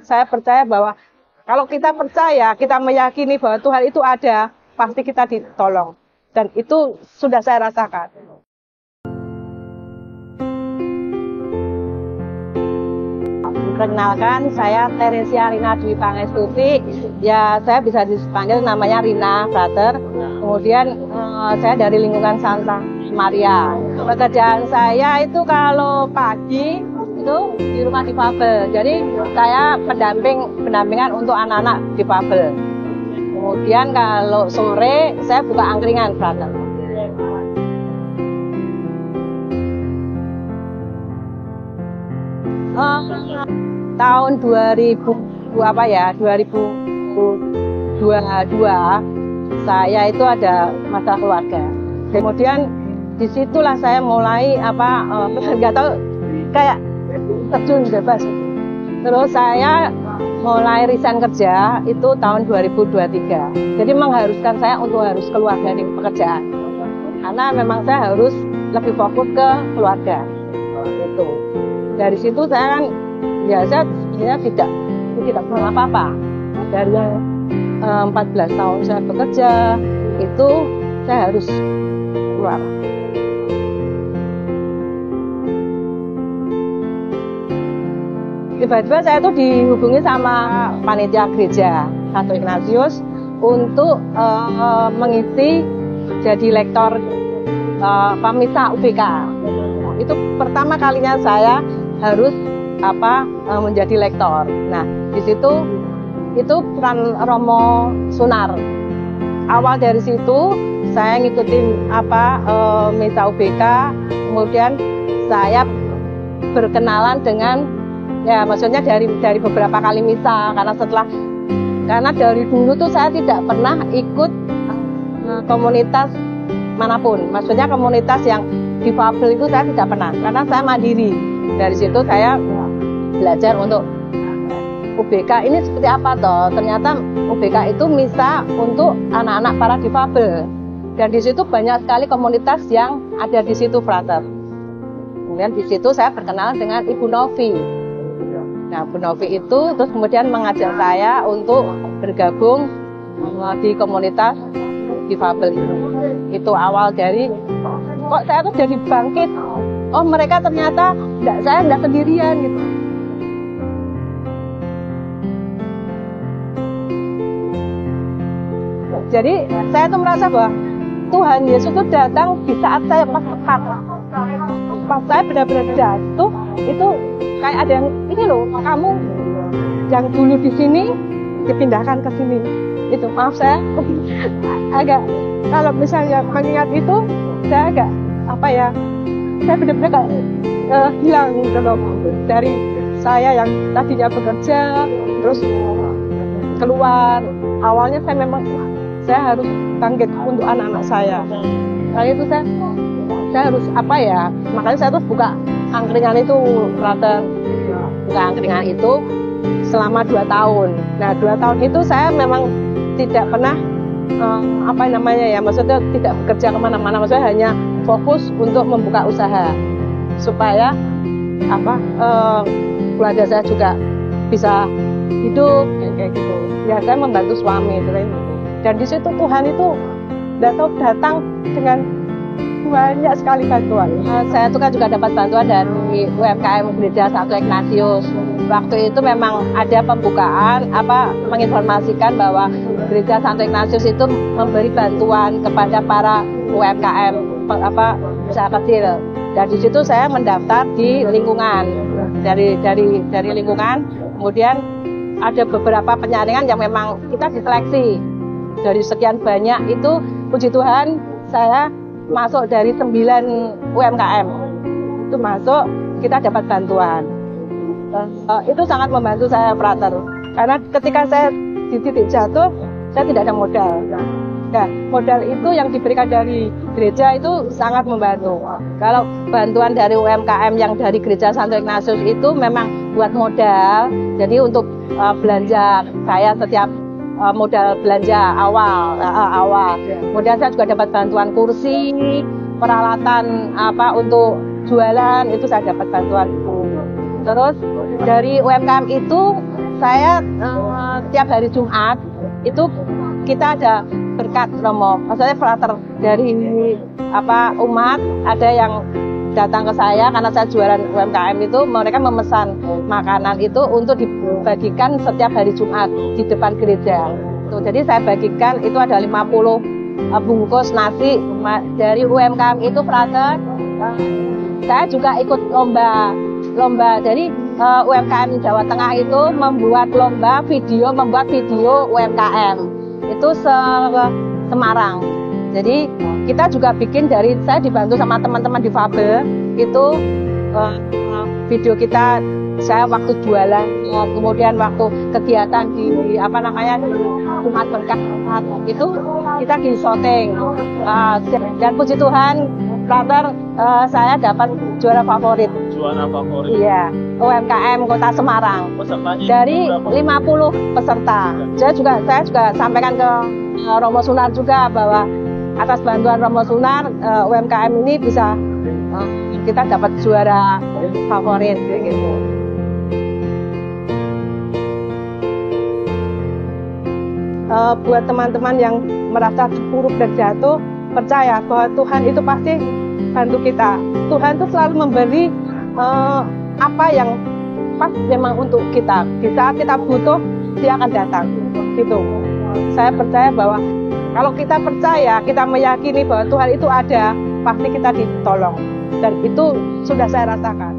Saya percaya bahwa kalau kita percaya, kita meyakini bahwa Tuhan itu ada, pasti kita ditolong. Dan itu sudah saya rasakan. Perkenalkan, saya Teresia Rina Dwi Pangestuti. Ya, saya bisa dipanggil namanya Rina, Frater. Kemudian saya dari lingkungan Santa Maria. Pekerjaan saya itu kalau pagi itu di rumah difabel. Jadi saya pendampingan untuk anak-anak difabel. Kemudian kalau sore saya buka angkringan, Frater. Tahun 2022 saya itu ada masalah keluarga. Kemudian disitulah saya mulai nggak tahu kayak terjun bebas. Terus saya mulai resign kerja itu tahun 2023. Jadi mengharuskan saya untuk harus keluar dari pekerjaan. Karena memang saya harus lebih fokus ke keluarga. Itu. Dari situ saya kan biasa sebenarnya tidak pernah apa-apa. Dari 14 tahun saya bekerja itu saya harus keluar. Tiba-tiba saya tuh dihubungi sama panitia gereja Santo Ignatius untuk mengisi jadi lektor Pamisa UBK. Itu pertama kalinya saya harus menjadi lektor. Nah, di situ itu peran Romo Sunar. Awal dari situ saya ngikutin Misa UBK, kemudian saya berkenalan dengan maksudnya dari beberapa kali misa karena dari dulu tuh saya tidak pernah ikut komunitas manapun. Maksudnya komunitas yang difabel itu saya tidak pernah karena saya mandiri. Dari situ saya belajar untuk UBK ini seperti apa toh. Ternyata UBK itu misa untuk anak-anak para difabel. Dan di situ banyak sekali komunitas yang ada di situ, Frater. Kemudian di situ saya berkenalan dengan Ibu Novi. Nah, Bu Novi itu terus kemudian mengajak saya untuk bergabung di komunitas difabel itu. Itu awal dari kok saya tuh jadi bangkit. Oh, mereka ternyata saya enggak sendirian gitu. Jadi saya tuh merasa bahwa Tuhan Yesus itu datang di saat saya pas tepat. Pas saya benar-benar jatuh, itu kayak ada yang, ini loh, kamu yang dulu di sini dipindahkan ke sini. Itu maaf saya agak, kalau misalnya mengingat itu, saya agak saya benar-benar hilang gitu loh. Dari saya yang tadinya bekerja, terus keluar. Awalnya saya harus bangkit untuk anak-anak saya. Kali itu saya harus makanya saya terus buka angkringan itu, Frater. Buka angkringan itu selama 2 tahun. Nah, 2 tahun itu saya memang tidak pernah maksudnya tidak bekerja kemana-mana. Maksudnya hanya fokus untuk membuka usaha supaya keluarga saya juga bisa hidup kayak gitu. Ya, saya membantu suami itu. Dan di situ Tuhan itu datang dengan banyak sekali bantuan. Saya tuh kan juga dapat bantuan dari UMKM Gereja Santo Ignatius. Waktu itu memang ada pembukaan menginformasikan bahwa Gereja Santo Ignatius itu memberi bantuan kepada para UMKM usaha kecil. Dan di situ saya mendaftar di lingkungan dari lingkungan. Kemudian ada beberapa penyaringan yang memang kita diseleksi. Dari sekian banyak itu, puji Tuhan, saya masuk dari 9 UMKM. Itu masuk, kita dapat bantuan. Itu sangat membantu saya, Frater. Karena ketika saya di titik jatuh, saya tidak ada modal. Nah, modal itu yang diberikan dari gereja itu sangat membantu. Kalau bantuan dari UMKM yang dari Gereja Santo Ignatius itu memang buat modal. Jadi untuk belanja saya setiap modal belanja awal. Kemudian saya juga dapat bantuan kursi, peralatan untuk jualan itu saya dapat bantuan. Terus dari UMKM itu saya tiap hari Jumat itu kita ada berkat Romo, maksudnya frater dari umat, ada yang datang ke saya karena saya jualan UMKM itu, mereka memesan makanan itu untuk dibagikan setiap hari Jumat di depan gereja. Tuh, jadi saya bagikan itu ada 50 bungkus nasi dari UMKM itu frater. Saya juga ikut lomba. Jadi UMKM Jawa Tengah itu membuat lomba membuat video UMKM itu Semarang. Jadi kita juga bikin saya dibantu sama teman-teman difabel itu video kita, saya waktu jualan, kemudian waktu kegiatan di Jumat Berkah itu kita di syuting, dan puji Tuhan frater saya dapat juara favorit. Iya, UMKM Kota Semarang. Dari 50 peserta. Saya juga sampaikan ke Romo Sunar juga bahwa atas bantuan Romo Sunar, UMKM ini bisa kita dapat juara favorit gitu. Buat teman-teman yang merasa terpuruk dan jatuh, percaya bahwa Tuhan itu pasti bantu kita. Tuhan itu selalu memberi apa yang pas memang untuk kita. Di saat kita butuh, Dia akan datang. Gitu. Saya percaya bahwa kalau kita percaya, kita meyakini bahwa Tuhan itu ada, pasti kita ditolong. Dan itu sudah saya rasakan.